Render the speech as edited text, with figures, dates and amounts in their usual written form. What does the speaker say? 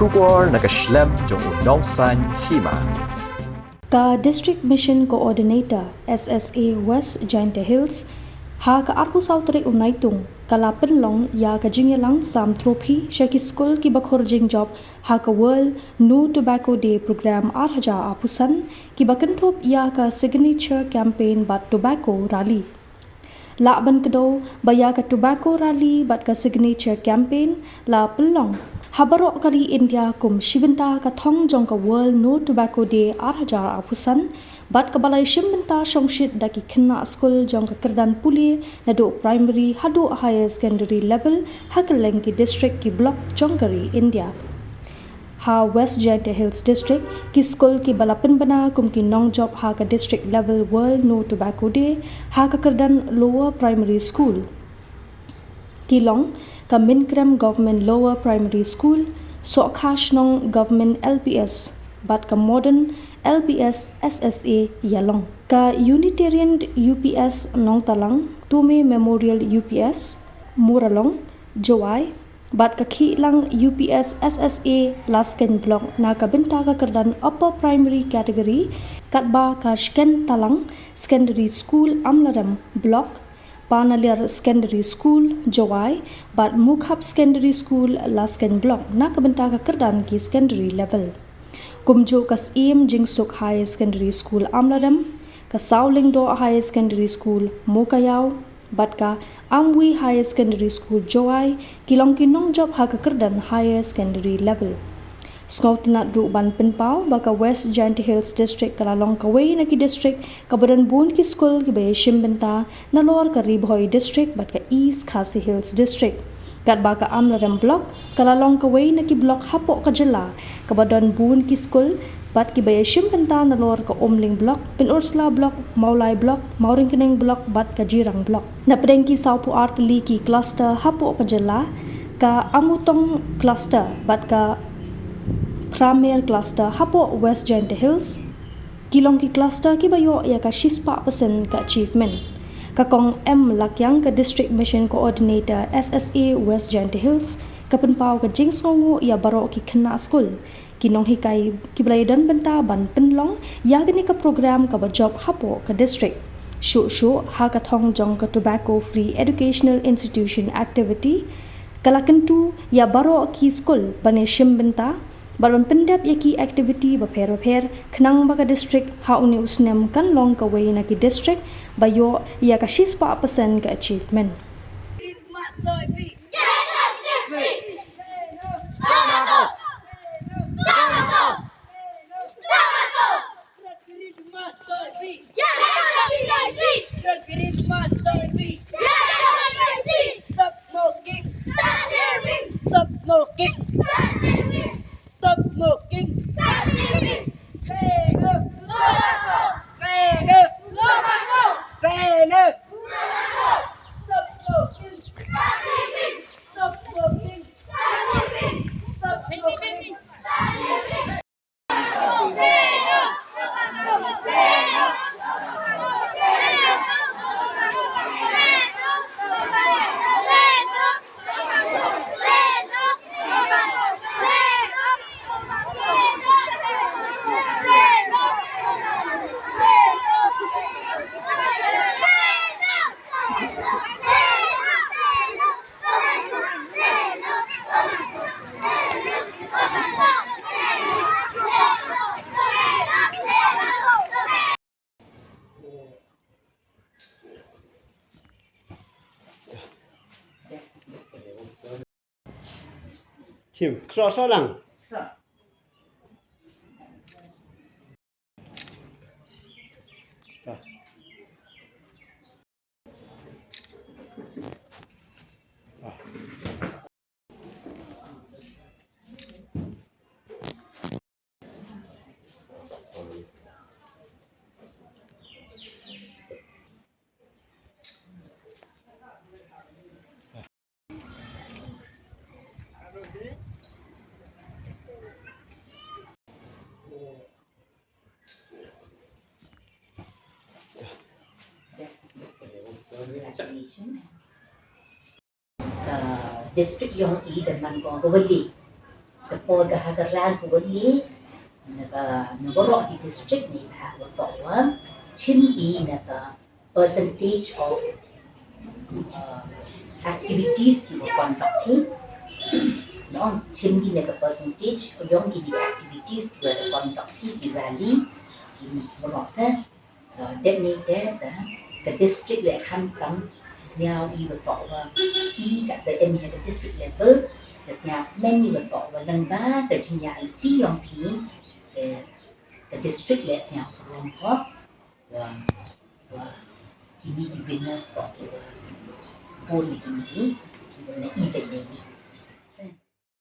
Shubor nakaslem jong unongsan Hima. Ka District Mission Coordinator SSA West Jaiñtia Hills ha ka arpu sautri unaitung kala penlong ya ka jingyalang sam trophy shaki Skul ki bakhor jing job ha ka World No Tobacco Day program arhaja apusan ki bakenthop ya ka signature campaign bat tobacco rally. La ban kedo baya ka tobacco rally bat ka signature campaign la pelong habaro kali India kum shibenta ka thong jong ka World No Tobacco Day arhajar apusan bat ka balai shimbenta shongshit daki khenna Skul jong ka kerdan puli na do primary hadu higher secondary level hakeleng ki district ki block jongkari India. Ha West Jaiñtia Hills District ki Skul ki balapan bana kum ki nong job ha ka district level World No Tobacco Day ha ka kerdan lower primary school Kilong ka Minkrem Government Lower Primary School Sokhash Nong Government LPS bat ka Modern LPS SSA Yalong ka Unitarian UPS Nong Talang Tume Memorial UPS Muralong Jowai bat ka Khilang UPS SSA Lasken Block na ka benta ka kerdan upper primary category katba ka Shken Talang Secondary School Amlaram Block Panalir Secondary School Jowai bat Mukhap Secondary School Lasken Block na ka benta ka kerdan ki secondary level. Kumjo kas Jingsuk High Secondary School Amlaram ka Sauling Do High Secondary School Mokayao bat ka Amwi High Secondary School Jowai kilong kinong job ha ka kerdan higher secondary level. Skautinat ru ban penpau baka West Jaiñtia Hills District kalalong kaway na ki district kabadan bun ki Skul ki bay shimbenta na lor ka Ribhoy District bat ka East Khasi Hills District. Kat baka Amlaram Block kalalong kaway na ki block hapo ka jela kabadan bun ki Skul bat ki bay shimbenta na lor ka Omling Block Pinursla Block Maulay Block Mauringkeneng Block bat ka Jirang Block. Na pedeng ki Saupu Artli ki cluster hapo ka jela ka Amutong cluster bat ka Premier Cluster hapo West Jaiñtia Hills kilong ki cluster ki bayo ya ka 6% ka achievement kakong M Lakyang ka District Mission Coordinator SSA West Jaiñtia Hills kapenpau ka jingsongo ya baro ki khenna Skul kinong hikai ki blaydan benta ban penlong ya gani ka program ka ba job hapo ka district shu ha ka thong jong ka tobacco free educational institution activity kalakentu ya baro ki Skul bane shimbenta balon pendap yaki activity bapher khnang baka district ha uni usnem kan long ka way na ki district bayo ya ka 6% ka achievement. Stop smoking! Stop living! Say no! Tobacco! Say no! Tobacco! Say no! Tobacco! Stop smoking! Stop living! Stop smoking! Stop living! Stop smoking! Stop living! Say no! Tobacco! Say no! Kim, cross lang. Congratulations. The district yung i dan man ko gawali. kapag hagaran ko wali nagoro di district ni ha wa chimgi naga percentage of activities ki wa conduct hi no chimgi naga percentage yong ki di activities ki wa conduct ki rally ki mo sa definite the district le kan tam sniao I wa to wa I ka the em at the district level the sniao many wa to wa lang ba the Jaiñtia ti yong pi the district le sniao so long ho wa kini ki business to wa bol ni kini ki na I be ni